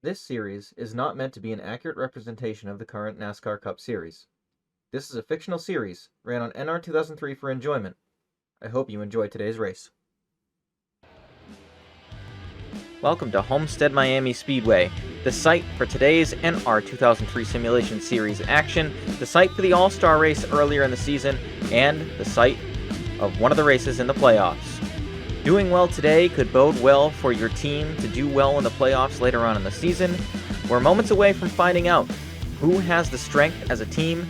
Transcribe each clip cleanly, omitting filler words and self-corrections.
This series is not meant to be an accurate representation of the current NASCAR Cup Series. This is a fictional series, ran on NR2003 for enjoyment. I hope you enjoy today's race. Welcome to Homestead Miami Speedway, the site for today's NR2003 Simulation Series action, the site for the All-Star race earlier in the season, and the site of one of the races in the playoffs. Doing well today could bode well for your team to do well in the playoffs later on in the season. We're moments away from finding out who has the strength as a team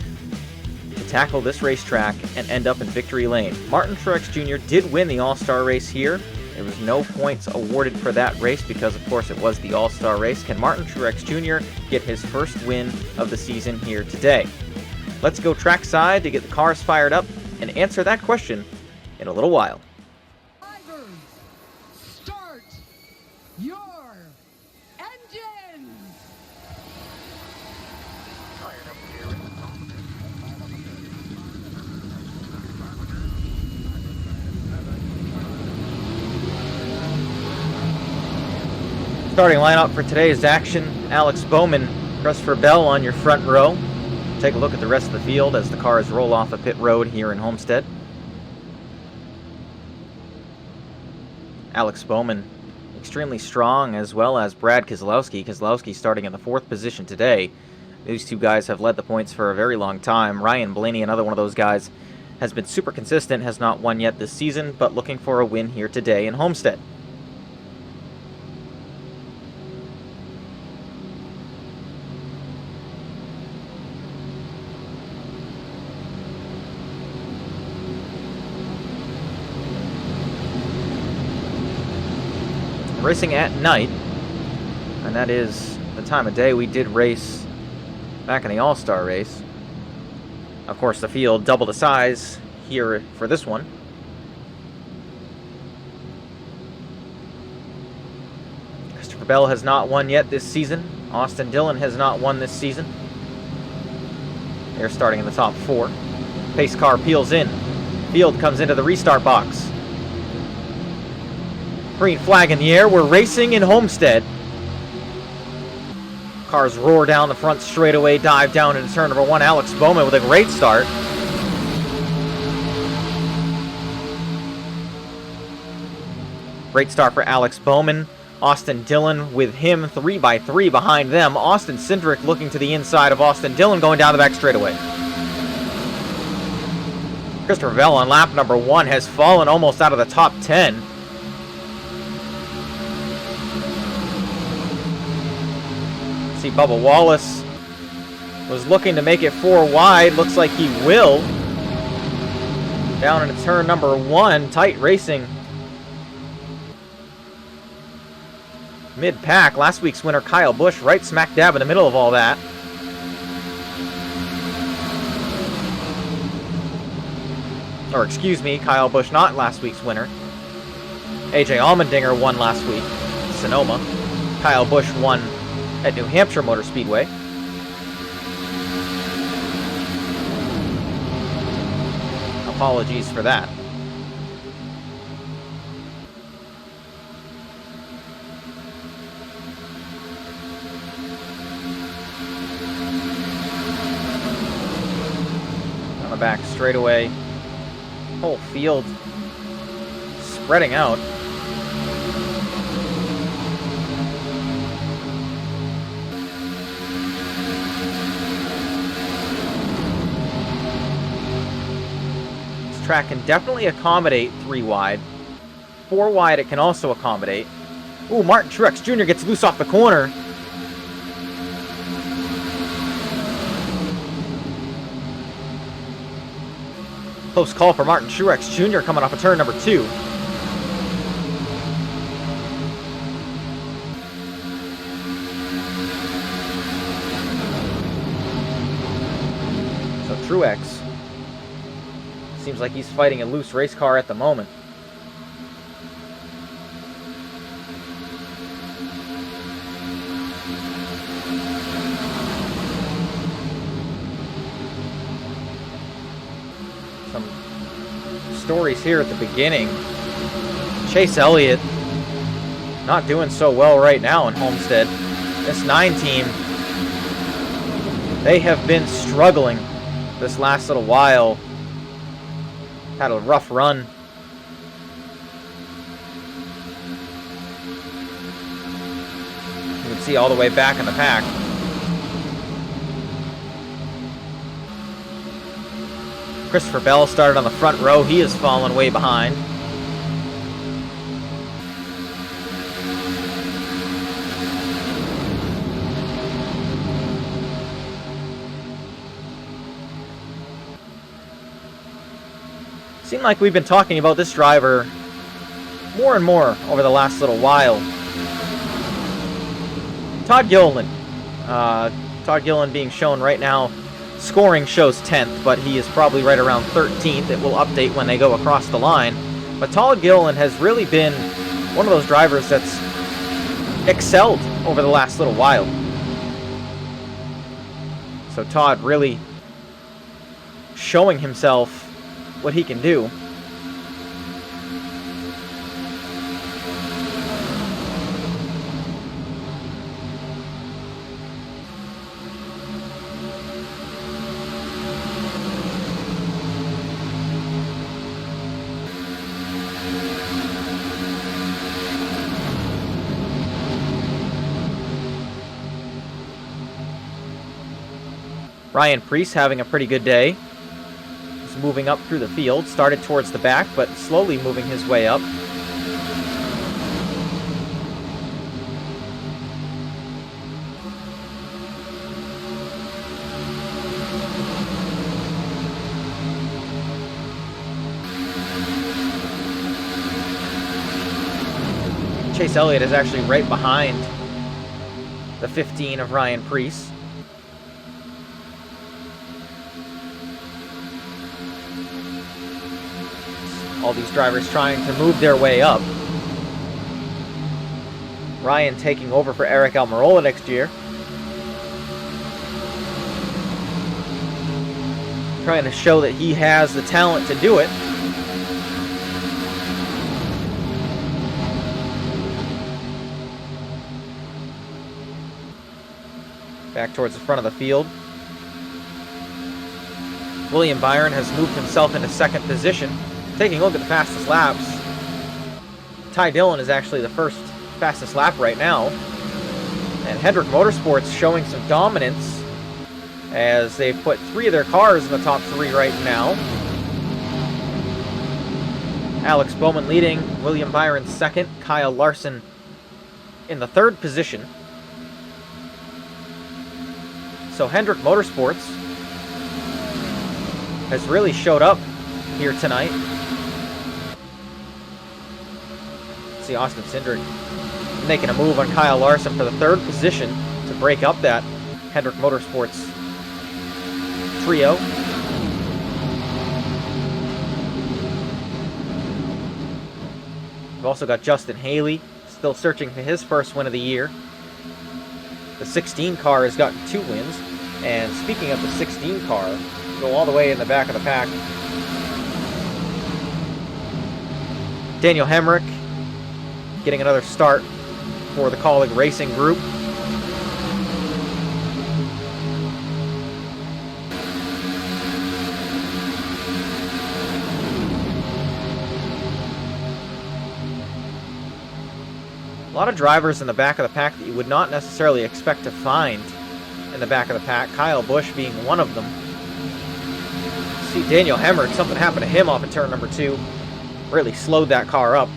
to tackle this racetrack and end up in victory lane. Martin Truex Jr. did win the All-Star race here. There was no points awarded for that race because, of course, it was the All-Star race. Can Martin Truex Jr. get his first win of the season here today? Let's go trackside to get the cars fired up and answer that question in a little while. Drivers, start your engines! Starting lineup for today's action, Alex Bowman, Christopher Bell on your front row. Take a look at the rest of the field as the cars roll off a pit road here in Homestead. Alex Bowman, extremely strong, as well as Brad Keselowski. Keselowski starting in the 4th position today. These two guys have led the points for a very long time. Ryan Blaney, another one of those guys, has been super consistent, has not won yet this season, but looking for a win here today in Homestead. Racing at night, and that is the time of day we did race back in the All-Star race. Of course, the field double the size here for this one. Christopher Bell has not won yet this season. Austin Dillon has not won this season. They're starting in the top 4. Pace car peels in. Field comes into the restart box. Green flag in the air. We're racing in Homestead. Cars roar down the front straightaway, dive down into turn number 1. Alex Bowman with a great start. Great start for Alex Bowman. Austin Dillon with him 3x3 behind them. Austin Cindric looking to the inside of Austin Dillon, going down the back straightaway. Christopher Bell on lap number 1 has fallen almost out of the top 10. See, Bubba Wallace was looking to make it 4 wide. Looks like he will. Down into turn number 1. Tight racing. Mid-pack. Last week's winner, Kyle Busch, right smack dab in the middle of all that. Or, excuse me, Kyle Busch, not last week's winner. AJ Allmendinger won last week. Sonoma. Kyle Busch won at New Hampshire Motor Speedway. Apologies for that. On the back straightaway. Whole field spreading out. Track can definitely accommodate 3 wide. 4 wide it can also accommodate. Ooh, Martin Truex Jr. gets loose off the corner. Close call for Martin Truex Jr. coming off of turn number 2. So Truex seems like he's fighting a loose race car at the moment. Some stories here at the beginning. Chase Elliott not doing so well right now in Homestead. This 9 team, they have been struggling this last little while. Had a rough run. You can see all the way back in the pack. Christopher Bell started on the front row. He has fallen way behind. Seemed like we've been talking about this driver more and more over the last little while. Todd Gilliland. Todd Gilliland being shown right now. Scoring shows 10th, but he is probably right around 13th. It will update when they go across the line. But Todd Gilliland has really been one of those drivers that's excelled over the last little while. So Todd really showing himself what he can do. Ryan Preece having a pretty good day. He's moving up through the field. Started towards the back, but slowly moving his way up. Chase Elliott is actually right behind the 15 of Ryan Preece. All these drivers trying to move their way up. Ryan taking over for Eric Almirola next year. Trying to show that he has the talent to do it. Back towards the front of the field. William Byron has moved himself into second position. Taking a look at the fastest laps, Ty Dillon is actually the first fastest lap right now. And Hendrick Motorsports showing some dominance as they've put 3 of their cars in the top 3 right now. Alex Bowman leading, William Byron second, Kyle Larson in the 3rd position. So Hendrick Motorsports has really showed up here tonight. See Austin Cindric making a move on Kyle Larson for the 3rd position to break up that Hendrick Motorsports trio. We've also got Justin Haley still searching for his first win of the year. The 16 car has gotten 2 wins. And speaking of the 16 car, go all the way in the back of the pack. Daniel Hemrick getting another start for the Colleague Racing Group. A lot of drivers in the back of the pack that you would not necessarily expect to find in the back of the pack. Kyle Busch being one of them. See Daniel Hemrick, something happened to him off of turn number 2. Really slowed that car up.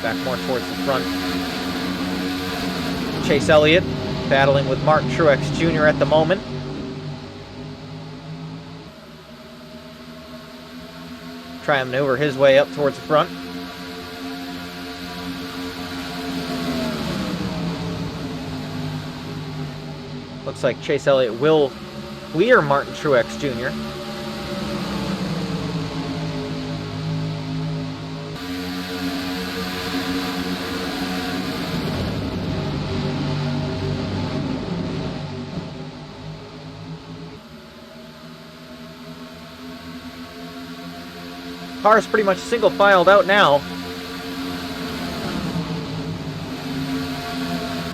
Back more towards the front. Chase Elliott battling with Martin Truex Jr. at the moment. Trying to maneuver his way up towards the front. Looks like Chase Elliott will clear Martin Truex Jr. Car is pretty much single filed out now.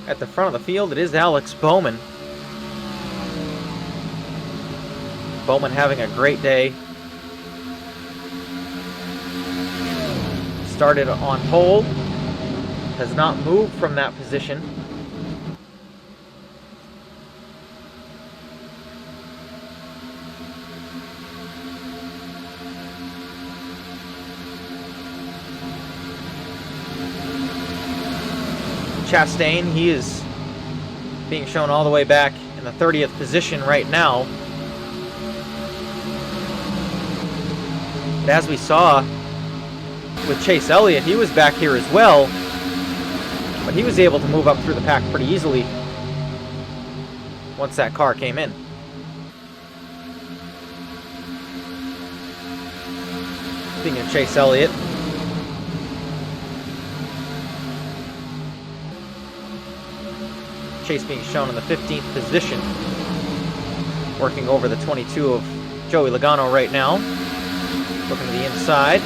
At the front of the field, it is Alex Bowman. Bowman having a great day. Started on pole. Has not moved from that position. Chastain, he is being shown all the way back in the 30th position right now. But as we saw with Chase Elliott, he was back here as well, but he was able to move up through the pack pretty easily once that car came in. Speaking of Chase Elliott, Chase being shown in the 15th position, working over the 22 of Joey Logano right now. Looking to the inside,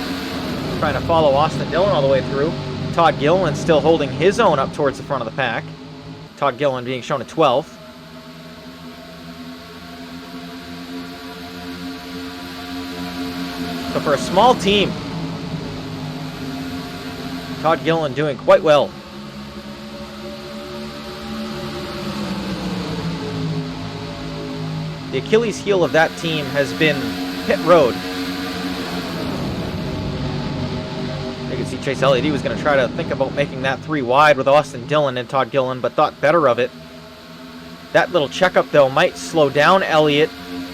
trying to follow Austin Dillon all the way through. Todd Gilliland still holding his own up towards the front of the pack. Todd Gilliland being shown at 12th. So for a small team, Todd Gilliland doing quite well. The Achilles heel of that team has been pit road. You can see Chase Elliott, he was going to try to think about making that 3 wide with Austin Dillon and Todd Gilliland, but thought better of it. That little checkup, though, might slow down Elliott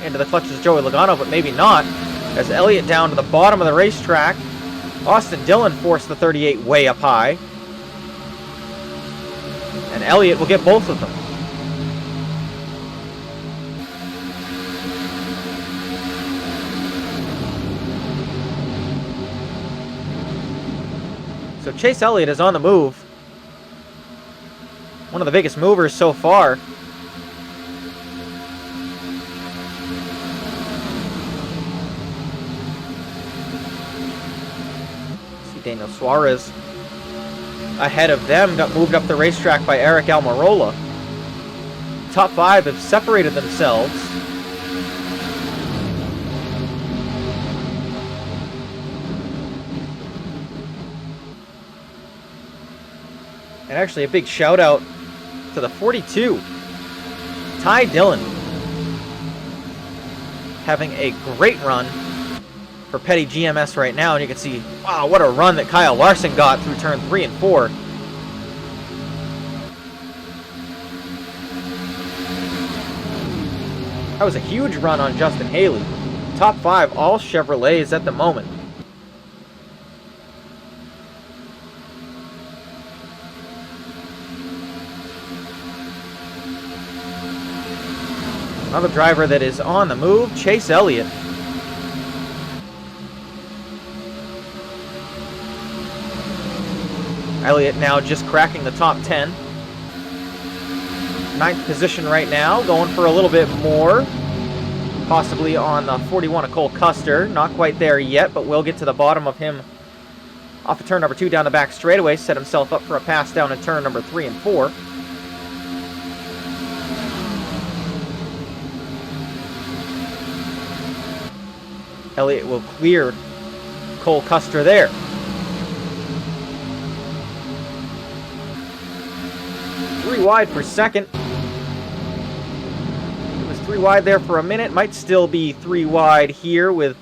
into the clutches of Joey Logano, but maybe not, as Elliott down to the bottom of the racetrack. Austin Dillon forced the 38 way up high. And Elliott will get both of them. So Chase Elliott is on the move. One of the biggest movers so far. See Daniel Suarez ahead of them, got moved up the racetrack by Eric Almirola. Top 5 have separated themselves. And actually a big shout out to the 42, Ty Dillon, having a great run for Petty GMS right now. And you can see, wow, what a run that Kyle Larson got through turn 3 and 4. That was a huge run on Justin Haley. Top 5, all Chevrolets at the moment. Another driver that is on the move, Chase Elliott. Elliott now just cracking the top 10. 9th position right now, going for a little bit more. Possibly on the 41 of Cole Custer. Not quite there yet, but we'll get to the bottom of him off of turn number 2 down the back straightaway. Set himself up for a pass down in turn number 3 and 4. Elliott will clear Cole Custer there. Three wide for second. It was 3 wide there for a minute. Might still be 3 wide here with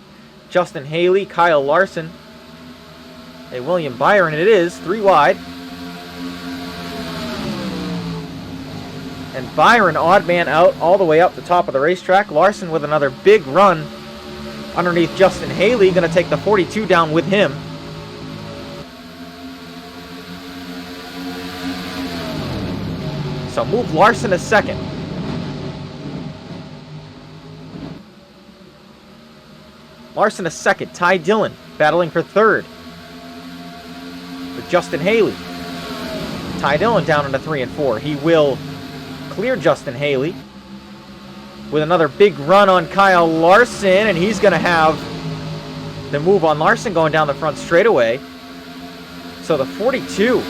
Justin Haley, Kyle Larson, and William Byron. It is 3 wide. And Byron, odd man out all the way up the top of the racetrack. Larson with another big run underneath Justin Haley, going to take the 42 down with him. So move Larson to second. Larson to second. Ty Dillon battling for third with Justin Haley. Ty Dillon down into 3 and 4. He will clear Justin Haley with another big run on Kyle Larson, and he's going to have the move on Larson going down the front straightaway. So the 42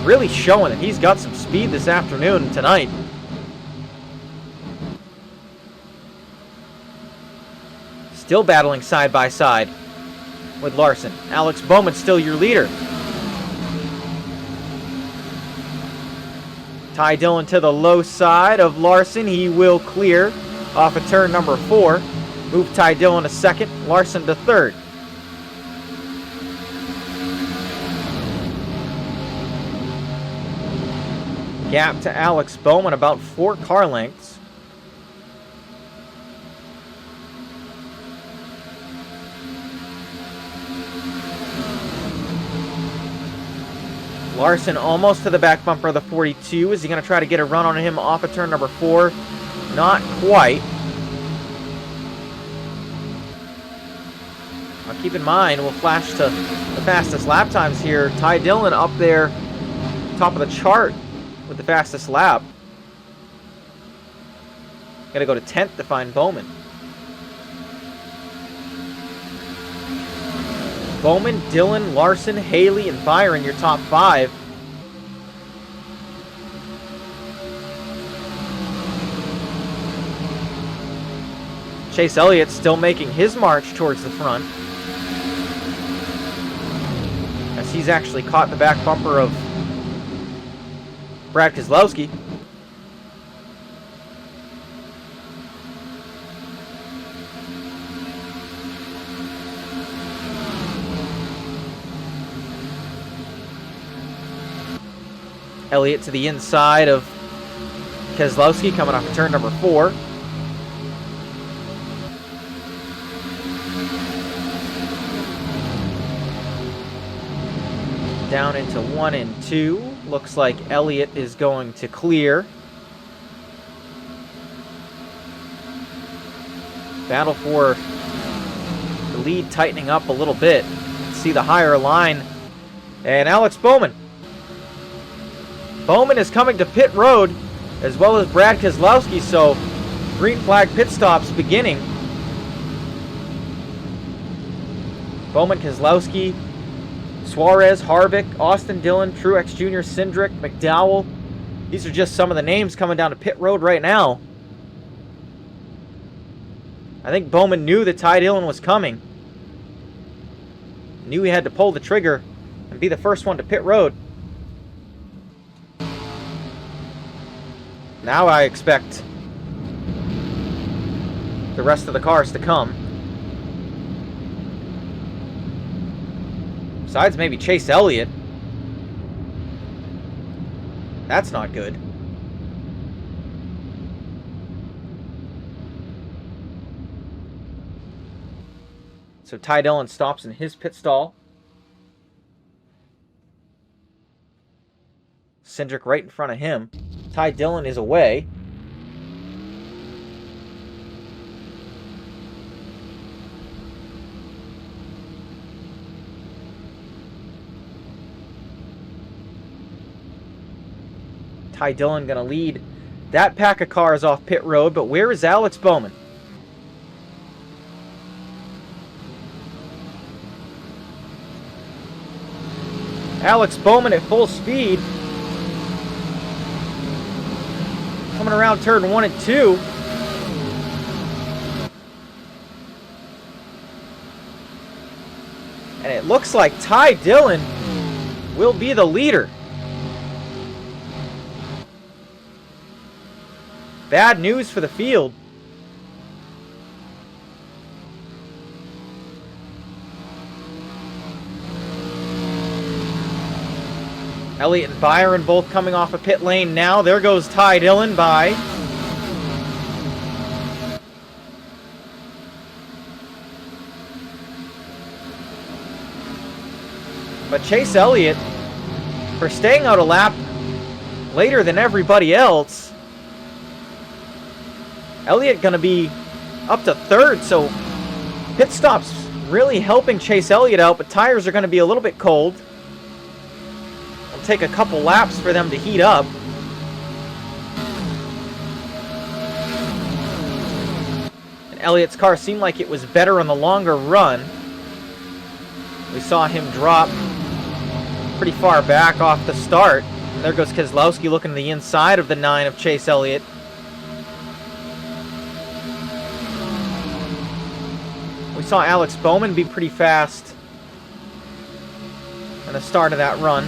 really showing that he's got some speed this afternoon and tonight. Still battling side by side with Larson. Alex Bowman still your leader. Ty Dillon to the low side of Larson. He will clear off of turn number 4. Move Ty Dillon to second, Larson to third. Gap to Alex Bowman, about 4 car lengths. Larson almost to the back bumper of the 42. Is he going to try to get a run on him off of turn number 4? Not quite. Now keep in mind, we'll flash to the fastest lap times here. Ty Dillon up there, top of the chart with the fastest lap. Got to go to 10th to find Bowman. Bowman, Dillon, Larson, Haley, and Byron, your top 5. Chase Elliott still making his march towards the front, as he's actually caught the back bumper of Brad Keselowski. Elliott to the inside of Keselowski coming off of turn number 4. Down into 1 and 2. Looks like Elliott is going to clear. Battle for the lead tightening up a little bit. See the higher line. And Alex Bowman. Bowman is coming to pit road, as well as Brad Keselowski, so green flag pit stops beginning. Bowman, Keselowski, Suarez, Harvick, Austin Dillon, Truex Jr., Cindric, McDowell. These are just some of the names coming down to pit road right now. I think Bowman knew that Ty Dillon was coming. Knew he had to pull the trigger and be the first one to pit road. Now I expect the rest of the cars to come. Besides maybe Chase Elliott. That's not good. So Ty Dillon stops in his pit stall. Cindric right in front of him. Ty Dillon is away. Ty Dillon going to lead that pack of cars off pit road, but where is Alex Bowman? Alex Bowman at full speed. Coming around turn 1 and 2. And it looks like Ty Dillon will be the leader. Bad news for the field. Elliott and Byron both coming off a pit lane now. There goes Ty Dillon by. But Chase Elliott, for staying out a lap later than everybody else, Elliott going to be up to third, so pit stops really helping Chase Elliott out, but tires are going to be a little bit cold. It'll take a couple laps for them to heat up. And Elliott's car seemed like it was better on the longer run. We saw him drop pretty far back off the start. There goes Keselowski looking to the inside of the 9 of Chase Elliott. We saw Alex Bowman be pretty fast at the start of that run.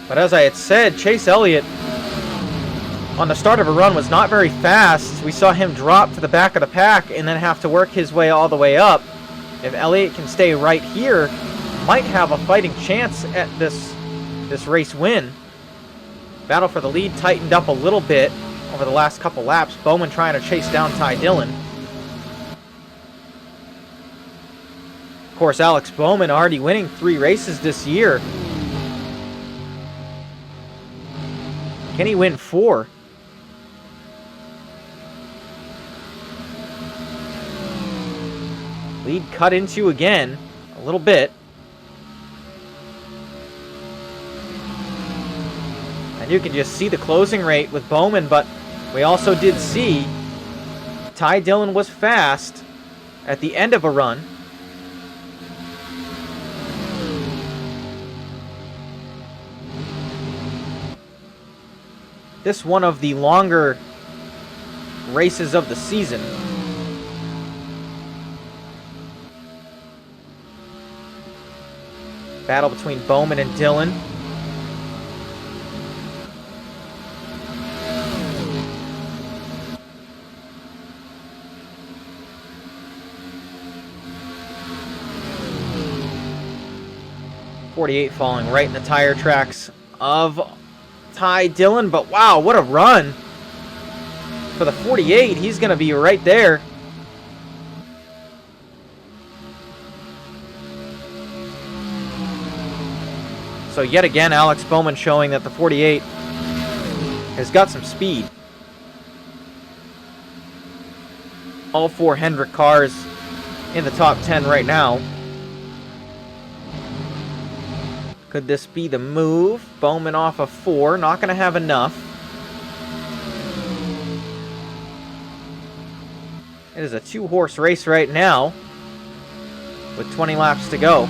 But as I had said, Chase Elliott on the start of a run was not very fast. We saw him drop to the back of the pack and then have to work his way all the way up. If Elliott can stay right here, might have a fighting chance at this race win. Battle for the lead tightened up a little bit over the last couple laps. Bowman trying to chase down Ty Dillon. Of course, Alex Bowman already winning 3 races this year. Can he win 4? Lead cut into again, a little bit. And you can just see the closing rate with Bowman, but we also did see Ty Dillon was fast at the end of a run. This one of the longer races of the season. Battle between Bowman and Dillon. .48 falling right in the tire tracks of Ty Dillon, but wow, what a run for the 48. He's going to be right there. So yet again, Alex Bowman showing that the 48 has got some speed. All 4 Hendrick cars in the top 10 right now. Could this be the move? Bowman off of 4, not going to have enough. It is a 2-horse race right now with 20 laps to go.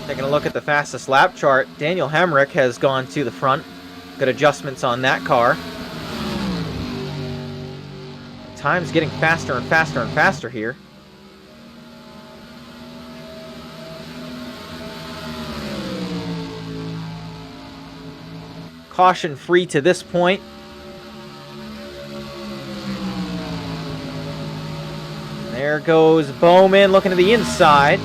Taking a look at the fastest lap chart, Daniel Hemrick has gone to the front. Good adjustments on that car. Time's getting faster and faster and faster here. Caution free to this point. There goes Bowman looking to the inside.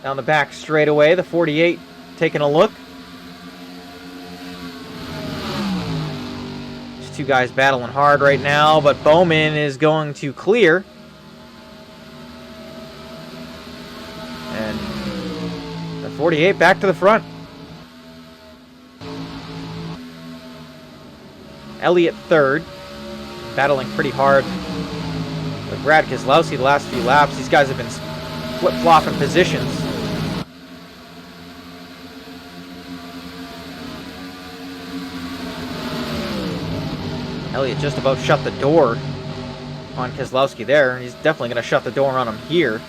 Down the back straightaway, the 48 taking a look. These 2 guys battling hard right now, but Bowman is going to clear. And the 48 back to the front. Elliott 3rd, battling pretty hard with Brad Keselowski the last few laps. These guys have been flip-flopping positions. Elliott just about shut the door on Keselowski there. He's definitely going to shut the door on him here.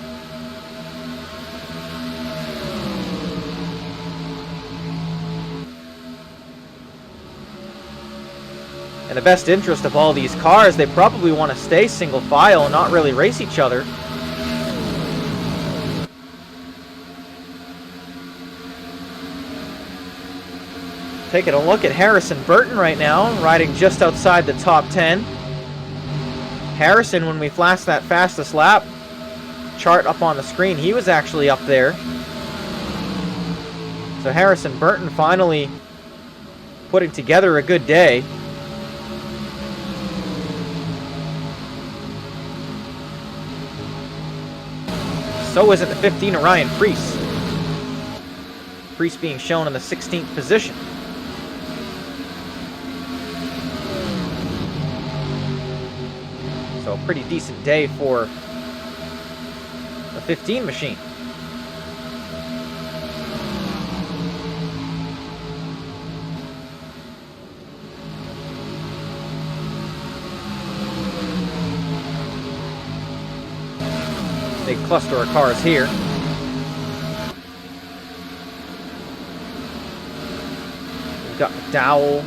In the best interest of all these cars, they probably want to stay single file and not really race each other. Taking a look at Harrison Burton right now, riding just outside the top 10. Harrison, when we flashed that fastest lap chart up on the screen, he was actually up there. So Harrison Burton finally putting together a good day. So is it the 15 of Ryan Preece. Preece being shown in the 16th position. So a pretty decent day for the 15 machine. big cluster of cars here. We've got McDowell,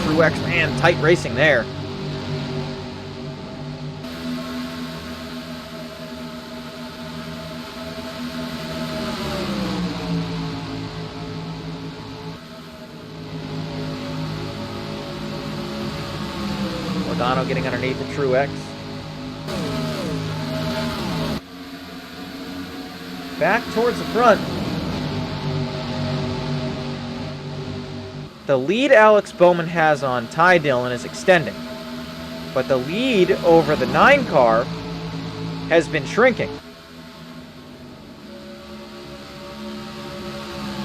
Truex, man, tight racing there. Logano getting underneath the Truex. Back towards the front. The lead Alex Bowman has on Ty Dillon is extending, but the lead over the 9 car has been shrinking.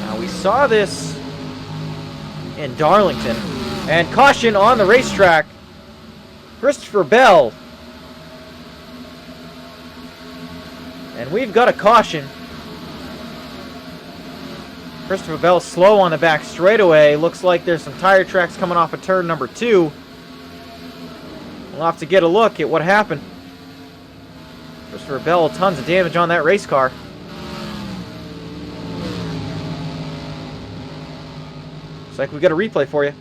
Now we saw this in Darlington, and caution on the racetrack. Christopher Bell. And we've got a caution. Christopher Bell slow on the back straightaway. Looks like there's some tire tracks coming off of turn number 2. We'll have to get a look at what happened. Christopher Bell, tons of damage on that race car. Looks like we've got a replay for you.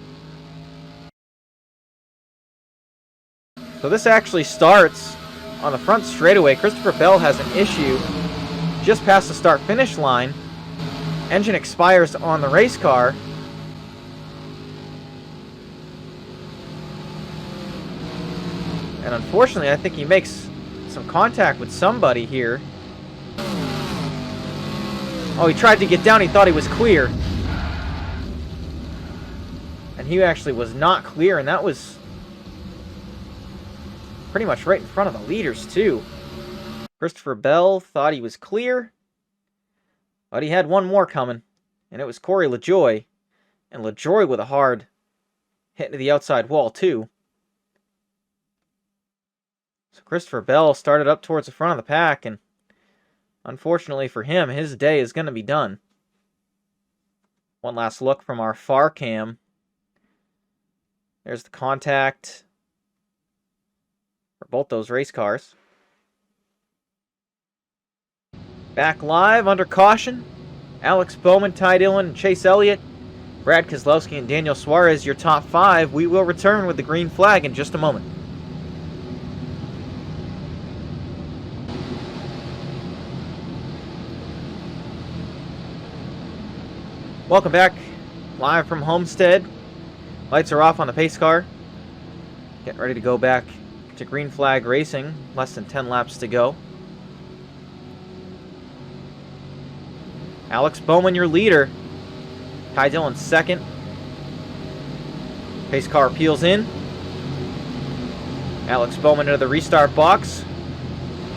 So this actually starts on the front straightaway. Christopher Bell has an issue just past the start-finish line. Engine expires on the race car. And unfortunately, I think he makes some contact with somebody here. Oh, he tried to get down. He thought he was clear. And he actually was not clear, and that was pretty much right in front of the leaders, too. Christopher Bell thought he was clear, but he had one more coming, and it was Corey LaJoie. And LaJoie with a hard hit to the outside wall, too. So Christopher Bell started up towards the front of the pack, and unfortunately for him, his day is going to be done. One last look from our far cam. There's the contact for both those race cars. Back live under caution. Alex Bowman, Ty Dillon, and Chase Elliott. Brad Keselowski and Daniel Suarez, your top 5. We will return with the green flag in just a moment. Welcome back. Live from Homestead. Lights are off on the pace car. Getting ready to go back to green flag racing. Less than 10 laps to go. Alex Bowman, your leader. Ty Dillon second. Pace car peels in. Alex Bowman into the restart box.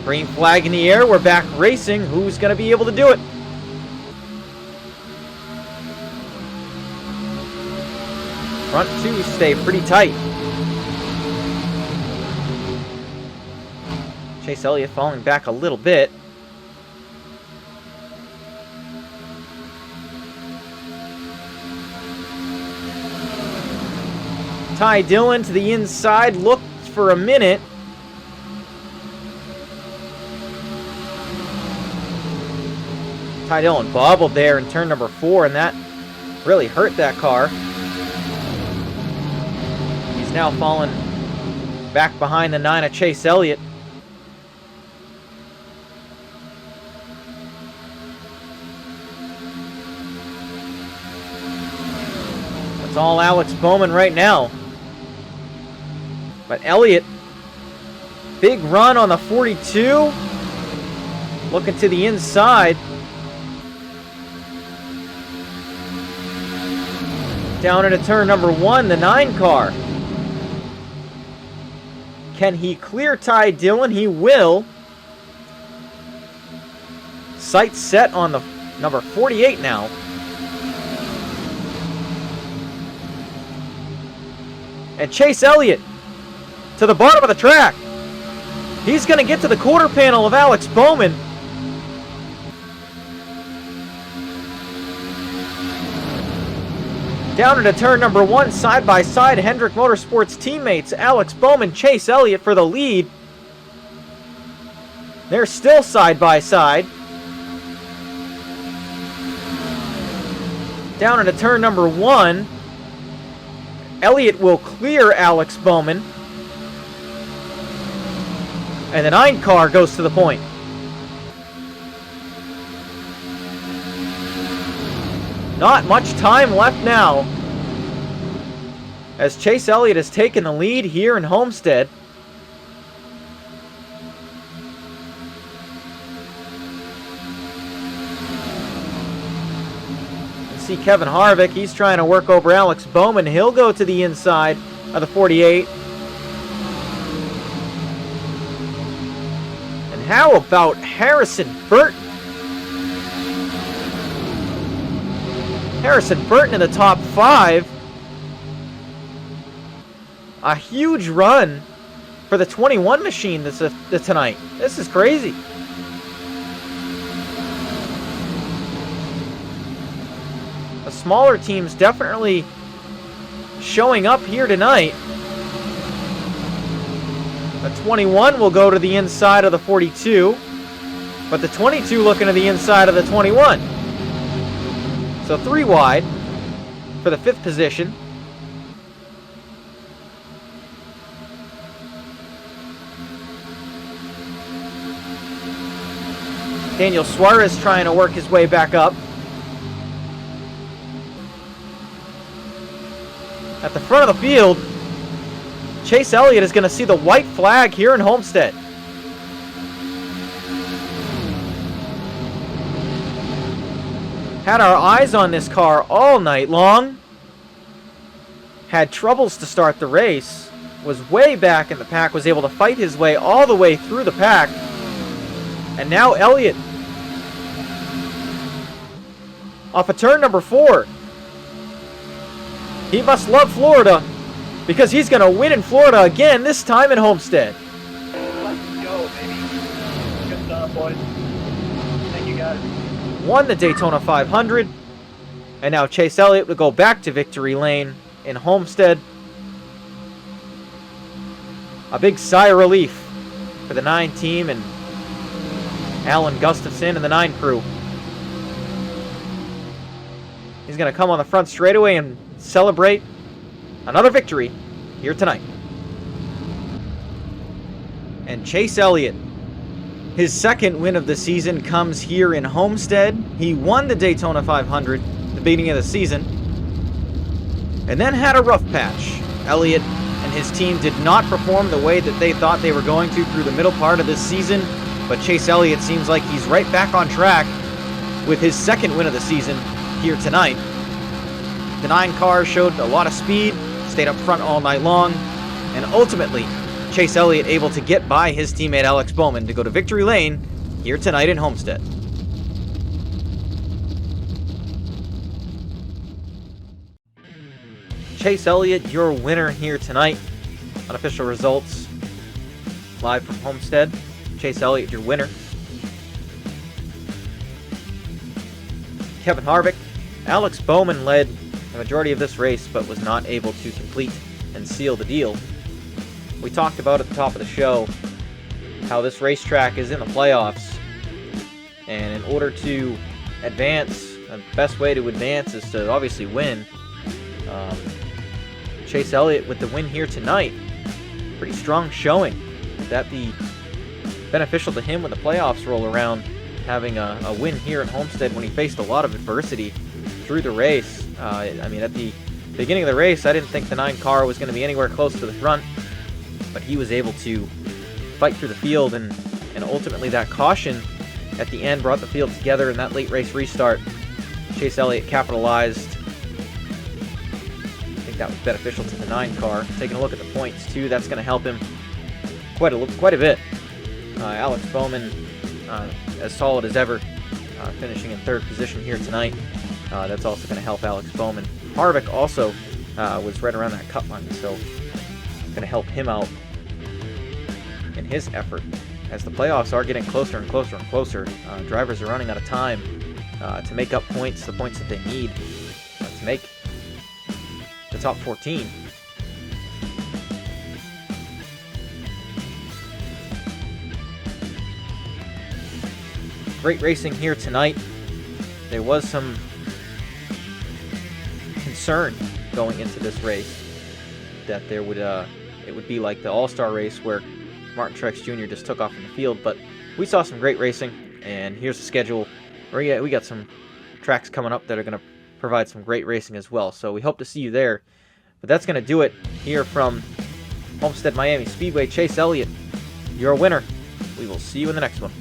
Green flag in the air. We're back racing. Who's going to be able to do it? Front 2 stay pretty tight. Chase Elliott falling back a little bit. Ty Dillon to the inside, looked for a minute. Ty Dillon bobbled there in turn number 4, and that really hurt that car. He's now fallen back behind the 9 of Chase Elliott. That's all Alex Bowman right now. But Elliott, big run on the 42. Looking to the inside. Down into turn number 1, the 9 car. Can he clear Ty Dillon? He will. Sights set on the number 48 now. And Chase Elliott to the bottom of the track. He's going to get to the quarter panel of Alex Bowman. Down into turn number 1, side by side, Hendrick Motorsports teammates Alex Bowman, Chase Elliott for the lead. They're still side by side. Down into turn number 1. Elliott will clear Alex Bowman. And the 9 car goes to the point. Not much time left now, as Chase Elliott has taken the lead here in Homestead. You see Kevin Harvick, he's trying to work over Alex Bowman. He'll go to the inside of the 48. And how about Harrison Burton? Harrison Burton in the top 5. A huge run for the 21 machine tonight. This is crazy. The smaller teams definitely showing up here tonight. The 21 will go to the inside of the 42, but the 22 looking to the inside of the 21. So 3 wide for the 5th position. Daniel Suarez trying to work his way back up. At the front of the field, Chase Elliott is going to see the white flag here in Homestead. Had our eyes on this car all night long. Had troubles to start the race. Was way back in the pack. Was able to fight his way all the way through the pack. And now Elliott, off of turn number 4. He must love Florida, because he's going to win in Florida again, this time in Homestead. Let's go, baby. Good stuff, boys. Thank you, guys. Won the Daytona 500, and now Chase Elliott will go back to victory lane in Homestead. A big sigh of relief for the 9 team and Alan Gustafson and the 9 crew. He's going to come on the front straightaway and celebrate another victory here tonight. And Chase Elliott, his 2nd win of the season comes here in Homestead. He won the Daytona 500 at the beginning of the season, and then had a rough patch. Elliott and his team did not perform the way that they thought they were going to through the middle part of this season, but Chase Elliott seems like he's right back on track with his 2nd win of the season here tonight. The 9 car showed a lot of speed, stayed up front all night long, and ultimately Chase Elliott able to get by his teammate Alex Bowman to go to victory lane here tonight in Homestead. Chase Elliott, your winner here tonight. Unofficial results live from Homestead. Chase Elliott, your winner. Kevin Harvick. Alex Bowman led the majority of this race, but was not able to complete and seal the deal. We talked about at the top of the show how this racetrack is in the playoffs, and in order to advance, the best way to advance is to obviously win. Chase Elliott with the win here tonight. Pretty strong showing. Would that be beneficial to him when the playoffs roll around, having a win here at Homestead when he faced a lot of adversity through the race? I mean, at the beginning of the race, I didn't think the 9 car was going to be anywhere close to the front, but he was able to fight through the field, and ultimately that caution at the end brought the field together in that late race restart. Chase Elliott capitalized. I think that was beneficial to the 9 car. Taking a look at the points too, that's going to help him quite a bit. Alex Bowman, as solid as ever, finishing in 3rd position here tonight. That's also going to help Alex Bowman. Harvick also was right around that cut line, so going to help him out in his effort. As the playoffs are getting closer and closer and closer, drivers are running out of time to make up points, the points that they need to make the top 14. Great racing here tonight. There was some concern going into this race that there would it would be like the All-Star race where Martin Truex Jr. just took off in the field, but we saw some great racing, and here's the schedule. We got some tracks coming up that are going to provide some great racing as well, so we hope to see you there. But that's going to do it here from Homestead Miami Speedway. Chase Elliott, you're a winner. We will see you in the next one.